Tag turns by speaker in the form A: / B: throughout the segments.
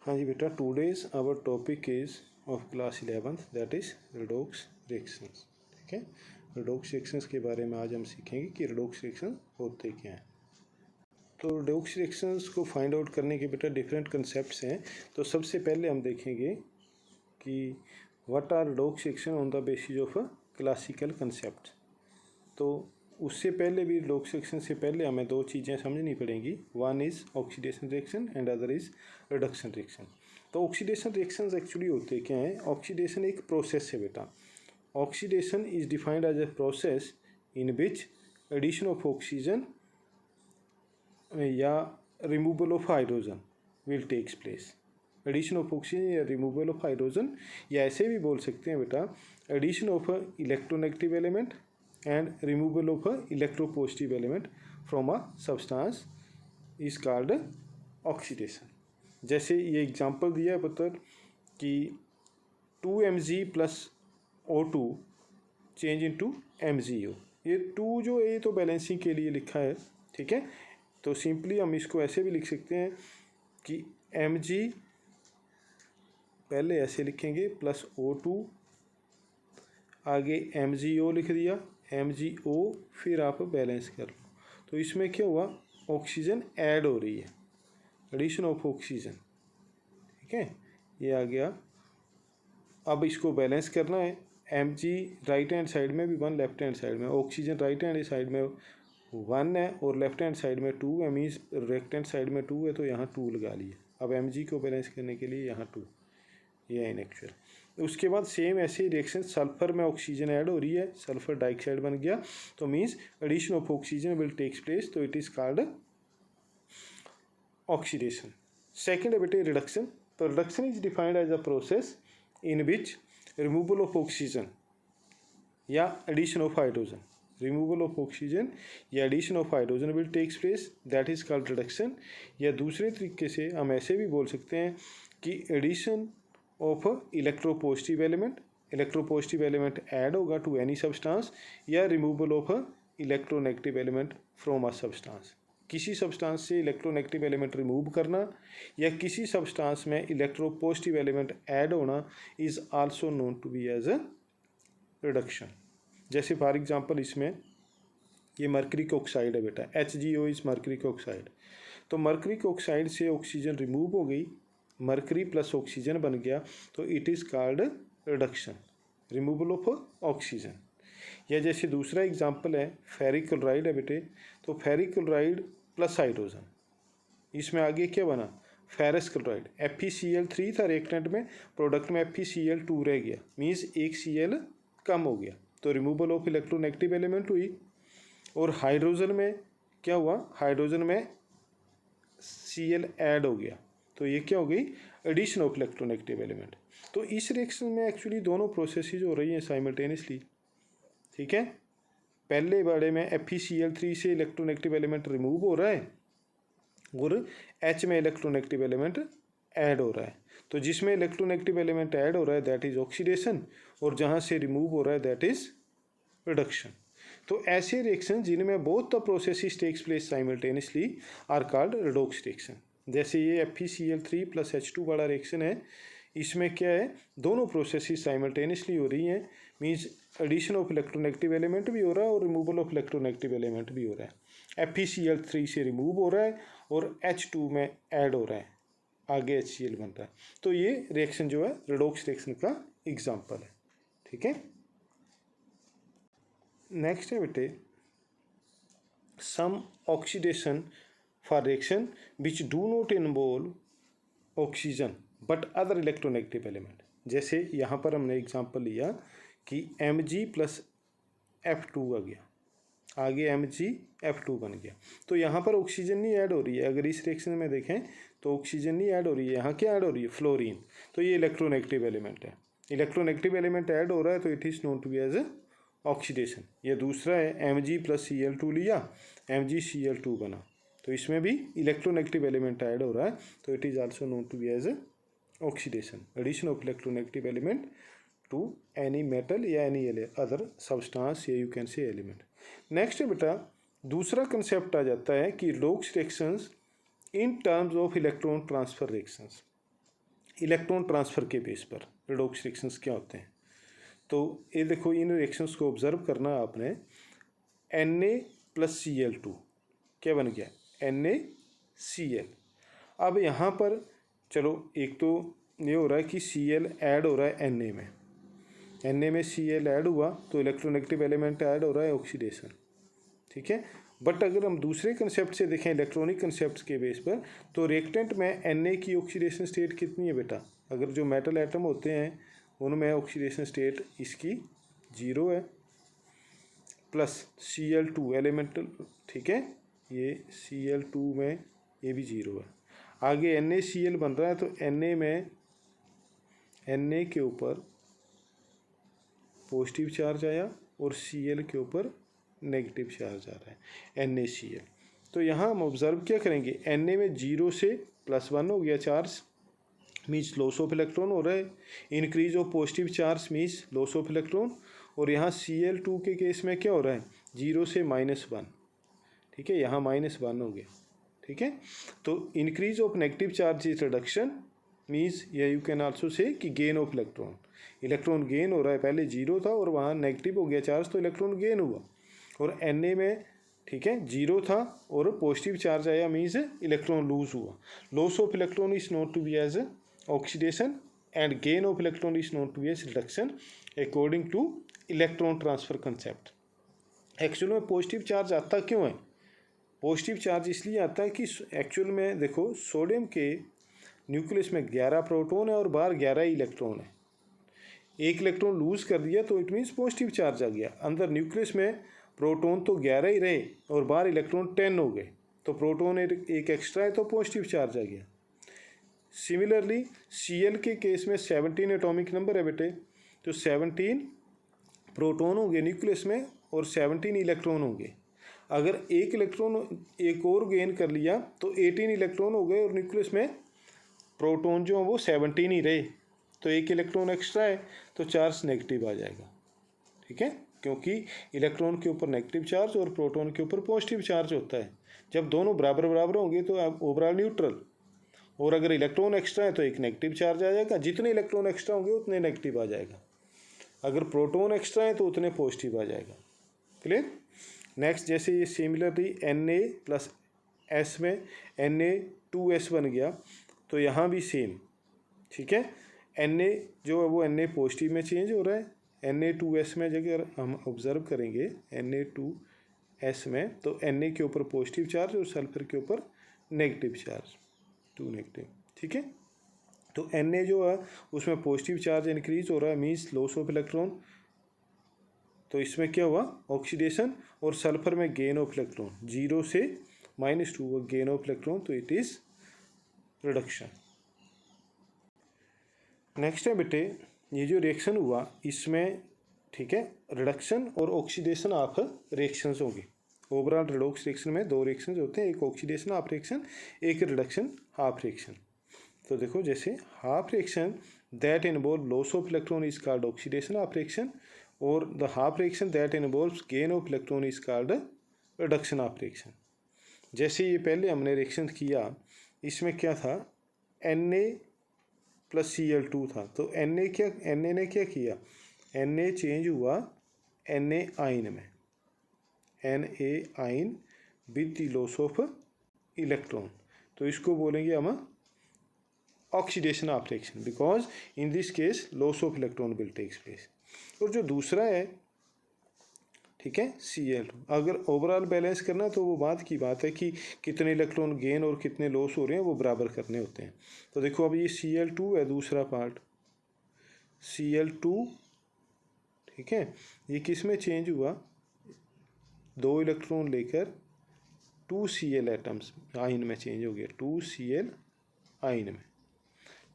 A: हाँ जी बेटा, today's our topic is of class 11th that is redox reactions. ठीक है, रेडॉक्स रिएक्शंस के बारे में आज हम सीखेंगे कि रेडॉक्स रिएक्शन होते क्या हैं। तो रेडॉक्स रिएक्शंस को फाइंड आउट करने के बेटा डिफरेंट कंसेप्ट्स हैं। तो सबसे पहले हम देखेंगे कि what are redox reaction on the basis of a classical concept. तो उससे पहले भी रेडॉक्स रिएक्शन से पहले हमें दो चीज़ें समझनी पड़ेंगी। One is oxidation reaction and other is reduction reaction. तो ऑक्सीडेशन रिएक्शंस एक्चुअली होते क्या हैं? ऑक्सीडेशन एक प्रोसेस है बेटा। Oxidation is defined as a process in which addition of oxygen या removal of hydrogen will takes place. Addition of oxygen या removal of hydrogen, या ऐसे भी बोल सकते हैं बेटा addition of a electronegative element and removal of a electropositive element from a substance is called oxidation। जैसे ये एग्जांपल दिया है पुत्र कि 2Mg plus O2 change into MgO। ये 2 जो है ये तो बैलेंसिंग के लिए लिखा है, ठीक है। तो सिंपली हम इसको ऐसे भी लिख सकते हैं कि Mg पहले ऐसे लिखेंगे प्लस O2 आगे MgO लिख दिया, MgO फिर आप बैलेंस कर लो। तो इसमें क्या हुआ? ऑक्सीजन ऐड हो रही है, एडिशन ऑफ ऑक्सीजन, ठीक है, ये आ गया। अब इसको बैलेंस करना है। Mg राइट हैंड साइड में भी 1, लेफ्ट हैंड साइड में ऑक्सीजन राइट हैंड साइड में 1 है और लेफ्ट हैंड साइड में 2 है, मीन्स लेफ्ट हैंड साइड में 2 है तो यहाँ 2 लगा लिए। अब Mg को बैलेंस करने के लिए यहाँ 2, ये है इनएक्चुअल। उसके बाद सेम ऐसे रिएक्शन सल्फर में ऑक्सीजन ऐड हो रही है, सल्फर डाइऑक्साइड बन गया, तो means addition of oxygen will takes place, तो it is called oxidation. Second है बेटे रिडक्शन। तो reduction is defined as a process in which removal of oxygen या addition of hydrogen, removal of oxygen या addition of hydrogen will takes place, that is called reduction. या दूसरे तरीके से हम ऐसे भी बोल सकते हैं कि addition of electropositive element, electropositive element add होगा टू एनी सब्सटेंस, या removal of electronegative element from a substance. किसी सब्सटेंस से इलेक्ट्रोनेगेटिव एलिमेंट रिमूव करना या किसी सब्सटेंस में इलेक्ट्रोपॉजिटिव एलिमेंट ऐड होना is also known to be as a reduction. जैसे फॉर एग्जांपल इसमें ये मर्करिक ऑक्साइड है बेटा, HgO इज मर्करिक ऑक्साइड। तो मर्करिक ऑक्साइड से ऑक्सीजन रिमूव हो गई, मर्करी प्लस ऑक्सीजन बन गया, तो it is called reduction, removal of oxygen. या जैसे दूसरा एग्जांपल है फेरिक क्लोराइड है बेटे, तो फेरिक क्लोराइड प्लस हाइड्रोजन, इसमें आगे क्या बना? Ferrous chloride. FeCl3 था रिएक्टेंट में, प्रोडक्ट में FeCl2 रह गया, मीन्स एक Cl कम हो गया, तो रिमूवल ऑफ इलेक्ट्रोनेगेटिव एलिमेंट हुई। और हाइड्रोजन में क्या हुआ? हाइड्रोजन में Cl ऐड हो गया, तो ये क्या हो गई? Addition of electronegative element. तो इस रिएक्शन में एक्चुअली दोनों प्रोसेसेस हो रही हैं साइमल्टेनियसली, ठीक है। पहले बारे में FeCl3 से इलेक्ट्रोनेगेटिव एलिमेंट रिमूव हो रहा है और H में इलेक्ट्रोनेगेटिव एलिमेंट ऐड हो रहा है। तो जिसमें इलेक्ट्रोनेगेटिव एलिमेंट ऐड हो रहा है दैट इज ऑक्सीडेशन, और जहाँ से रिमूव हो रहा है दैट इज रिडक्शन। तो ऐसे रिएक्शन जिनमें both the processes takes place simultaneously are called redox reaction. जैसे ये FeCl3 प्लस H2 वाला रिएक्शन है, इसमें क्या है? दोनों प्रोसेसेस साइमल्टेनियसली हो रही हैं, means addition of electronegative element भी हो रहा है और रिमूवल ऑफ इलेक्ट्रोनेगेटिव एलिमेंट भी हो रहा है। FeCl3 से रिमूव हो रहा है और H2 में ऐड हो रहा है, आगे HCl बन रहा है। तो ये रिएक्शन जो है रेडॉक्स रिएक्शन का एग्जाम्पल है, ठीक है। नेक्स्ट है बेटे सम oxidation for reaction which do not involve oxygen but other electronegative element। जैसे यहाँ पर हमने एग्जांपल लिया कि Mg प्लस F2 आ गया, आगे MgF2 बन गया, तो यहाँ पर ऑक्सीजन नहीं ऐड हो रही है। अगर इस रिएक्शन में देखें तो ऑक्सीजन नहीं ऐड हो रही है, यहाँ क्या ऐड हो रही है? फ्लोरीन। तो ये इलेक्ट्रोनेगेटिव एलिमेंट है, इलेक्ट्रोनेगेटिव एलिमेंट ऐड हो रहा है, तो it is known to be as oxidation. ये दूसरा है Mg प्लस Cl2 लिया, MgCl2 बना, तो इसमें भी इलेक्ट्रोनेगेटिव एलिमेंट ऐड हो रहा है, तो it is also known to be as oxidation, addition of electronegative element to any metal या एनी अदर सब्सटेंस, या you can say element. Next है बेटा दूसरा कंसेप्ट आ जाता है कि redox reactions in terms of electron transfer reactions. Electron transfer के बेस पर रेडॉक्स रिएक्शंस क्या होते हैं। तो ये देखो, इन रिएक्शंस को ऑब्जर्व करना आपने। Na+Cl2 क्या बन गया, NaCl। अब यहाँ पर चलो, एक तो ये हो रहा है कि Cl ऐड हो रहा है Na में, Na में Cl ऐड हुआ तो इलेक्ट्रोनेगेटिव एलिमेंट ऐड हो रहा है, ऑक्सीडेशन, ठीक है। बट अगर हम दूसरे कंसेप्ट से देखें, इलेक्ट्रॉनिक कंसेप्ट के बेस पर, तो रिएक्टेंट में Na की ऑक्सीडेशन स्टेट कितनी है बेटा। अगर जो मेटल एटम होते हैं उनमें ऑक्सीडेशन स्टेट इसकी 0 है, प्लस Cl2 एलिमेंटल, ठीक है, ये Cl2 में ये भी 0 है। आगे NaCl बन रहा है तो Na में Na के ऊपर पॉजिटिव चार्ज आया और Cl के ऊपर नेगेटिव चार्ज आ रहा है, NaCl। तो यहाँ हम ऑब्जर्व क्या करेंगे, Na में 0 से +1 हो गया charge, means loss of electron हो रहा है। Increase of positive charge means loss of electron. और यहाँ Cl2 के केस में क्या हो रहा है, 0 से -1, ठीक है, यहाँ -1 हो गया, ठीक है। तो increase of negative charge is reduction, means you can also say कि gain of electron, electron gain हो रहा है, पहले 0 था और वहाँ नेगेटिव हो गया चार्ज तो इलेक्ट्रॉन गेन हुआ। और Na में, ठीक है, 0 था और पॉजिटिव चार्ज आया, मीन्स इलेक्ट्रॉन लूज हुआ। Loss of electron is note to be as oxidation and gain of electron is note to be as reduction according to electron transfer concept. Actual में positive charge आता क्यों है, positive charge इसलिए आता है कि actual में देखो, सोडियम के न्यूक्लियस में 11 प्रोटॉन है और बाहर 11 इलेक्ट्रॉन है। एक इलेक्ट्रॉन लूज कर दिया तो इट मीन्स पॉजिटिव चार्ज आ गया। अंदर न्यूक्लियस में प्रोटॉन तो 11 ही रहे और बाहर इलेक्ट्रॉन 10 हो गए, तो प्रोटॉन एक एक्स्ट्रा है तो पॉजिटिव चार्ज आ गया। सिमिलरली Cl के केस में 17 एटॉमिक नंबर है बेटे, तो 17 प्रोटॉन होंगे न्यूक्लियस में और 17 इलेक्ट्रॉन होंगे। अगर एक इलेक्ट्रॉन एक और गेन कर लिया तो 18 इलेक्ट्रॉन हो गए और न्यूक्लियस में प्रोटॉन जो है वो 17 ही रहे, तो एक इलेक्ट्रॉन एक्स्ट्रा है तो चार्ज नेगेटिव आ जाएगा, ठीक है, क्योंकि इलेक्ट्रॉन के ऊपर नेगेटिव चार्ज और प्रोटॉन के ऊपर पॉजिटिव चार्ज होता है। जब दोनों बराबर बराबर होंगे तो ओवरऑल न्यूट्रल, और अगर इलेक्ट्रॉन एक्स्ट्रा है तो एक नेगेटिव चार्ज आ जाएगा, जितने इलेक्ट्रॉन एक्स्ट्रा होंगे उतने नेगेटिव आ जाएगा। अगर प्रोटॉन एक्स्ट्रा है तो उतने पॉजिटिव आ जाएगा। क्लियर। नेक्स्ट, जैसे ये सिमिलरली Na+S में Na2S बन गया, तो यहाँ भी सेम, ठीक है, Na जो है वो Na पॉजिटिव में चेंज हो रहा है। Na2S में अगर हम ऑब्जर्व करेंगे Na2S में, तो Na के ऊपर पॉजिटिव चार्ज और सल्फर के ऊपर नेगेटिव चार्ज, 2 नेगेटिव, ठीक है। तो Na जो है उसमें पॉजिटिव चार्ज इंक्रीज हो रहा है, मीन्स लॉस ऑफ इलेक्ट्रॉन, तो इसमें क्या हुआ, ऑक्सीडेशन। और सल्फर में गेन ऑफ इलेक्ट्रॉन, 0 से -2 गेन ऑफ इलेक्ट्रॉन, तो इट इज़ रिडक्शन। नेक्स्ट है बेटे, ये जो रिएक्शन हुआ इसमें, ठीक है, रिडक्शन और ऑक्सीडेशन ऑफ रिएक्शंस होंगे। ओवरऑल रेडॉक्स रिएक्शन में 2 रिएक्शंस होते हैं, एक ऑक्सीडेशन ऑफ रिएक्शन, एक रिडक्शन ऑफ रिएक्शन। तो देखो, जैसे half reaction that involve loss of electron is called oxidation of reaction, और the half reaction that involves gain of electron is called reduction of reaction. जैसे ये पहले हमने reaction किया, इसमें क्या था, Na+Cl2 था, तो Na ने क्या किया, Na चेंज हुआ Na आइन में, Na ion with the loss of electron, तो इसको बोलेंगे हम oxidation of reaction, because in this case loss of electron will takes place. और जो दूसरा है, ठीक है, Cl2, अगर ओवरऑल बैलेंस करना तो वो बात की बात है कि कितने इलेक्ट्रॉन गेन और कितने लॉस हो रहे हैं वो बराबर करने होते हैं। तो देखो, अब ये Cl2 है, दूसरा पार्ट Cl2, ठीक है, ये किस में चेंज हुआ, 2 इलेक्ट्रॉन लेकर 2Cl एटम्स आइन में चेंज हो गया, 2Cl आइन में,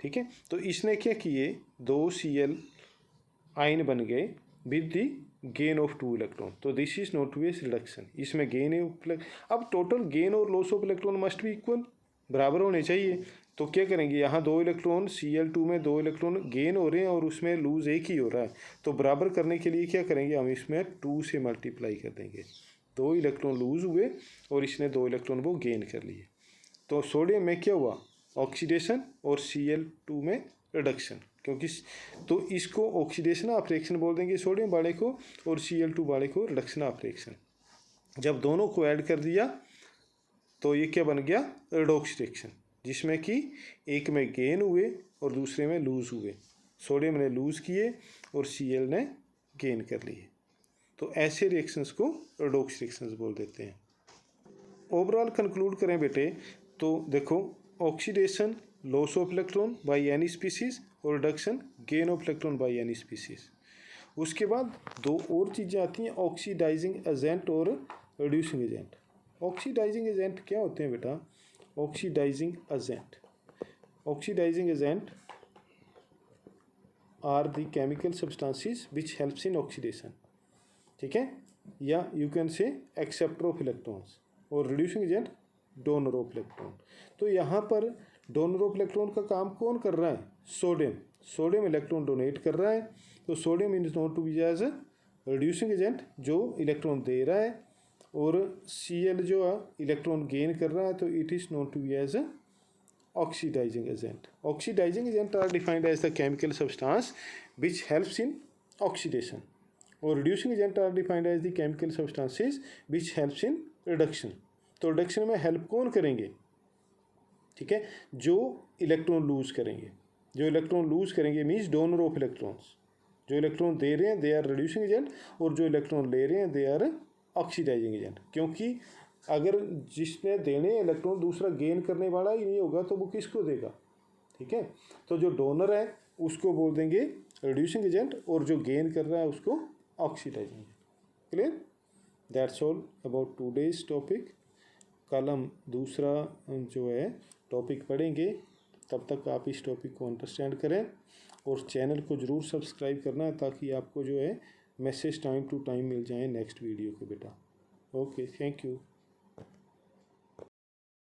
A: ठीक है। तो इसने क्या किए, 2Cl आइन बन गए with the gain of 2 electron, तो this is note to as reduction. इसमें गेन है, अब टोटल गेन और loss of electron must be equal, बराबर होने चाहिए। तो क्या करेंगे, यहाँ 2 इलेक्ट्रॉन Cl2 में 2 इलेक्ट्रॉन गेन हो रहे हैं और उसमें लूज एक ही हो रहा है, तो बराबर करने के लिए क्या करेंगे, हम इसमें 2 से मल्टीप्लाई कर देंगे। 2 इलेक्ट्रॉन लूज हुए और इसने 2 इलेक्ट्रॉन वो गेन कर लिए। तो सोडियम में क्या हुआ, ऑक्सीडेशन और Cl2 में रिडक्शन, क्योंकि तो इसको ऑक्सीडेशन ऑफ रिएक्शन बोल देंगे सोडियम वाले को, और Cl2 वाले को रिडक्शन ऑफ रिएक्शन। जब दोनों को ऐड कर दिया तो ये क्या बन गया, रिडॉक्स रिएक्शन, जिसमें कि एक में गेन हुए और दूसरे में लूज हुए। सोडियम ने लूज किए और Cl ने गेन कर लिए। तो ऐसे रिएक्शंस को रिडॉक्स रिएक्शंस बोल देते हैं। ओवरऑल कंक्लूड करें बेटे तो देखो, oxidation loss of electron by any species और reduction gain of electron by any species. उसके बाद दो और चीज़ें आती हैं, ऑक्सीडाइजिंग एजेंट और रिड्यूसिंग एजेंट। ऑक्सीडाइजिंग एजेंट क्या होते हैं बेटा, oxidising agent are the chemical substances which helps in oxidation, ठीक है, या you can say acceptor of electrons, और reducing agent donor of electron. तो यहाँ पर डोनर ऑफ इलेक्ट्रॉन का काम कौन कर रहा है, सोडियम इलेक्ट्रॉन डोनेट कर रहा है। तो sodium is known to be as reducing agent जो इलेक्ट्रॉन दे रहा है, और Cl जो है इलेक्ट्रॉन गेन कर रहा है, तो it is known to be as oxidising agent. Oxidising agent are defined as the chemical substance which helps in oxidation, और reducing agent are defined as the chemical substances which helps in reduction. तो reduction में help कौन करेंगे, ठीक है, जो electron lose करेंगे। जो इलेक्ट्रॉन लूज करेंगे मीन्स डोनर ऑफ इलेक्ट्रॉन्स, जो इलेक्ट्रॉन दे रहे हैं दे आर रिड्यूसिंग एजेंट, और जो इलेक्ट्रॉन ले रहे हैं दे आर ऑक्सीडाइजिंग एजेंट। क्योंकि अगर जिसने देने इलेक्ट्रॉन दूसरा गेन करने वाला ही नहीं होगा तो वो किसको देगा, ठीक है। तो जो डोनर है उसको बोल देंगे रिड्यूसिंग एजेंट, और जो गेन कर रहा है उसको oxidising agent. Clear, that's all about today's topic. कल हम दूसरा जो है टॉपिक पढ़ेंगे, तब तक आप इस टॉपिक को अंडरस्टैंड करें, और चैनल को ज़रूर सब्सक्राइब करना है ताकि आपको जो है मैसेज टाइम टू टाइम मिल जाए नेक्स्ट वीडियो के बेटा। Okay, thank you.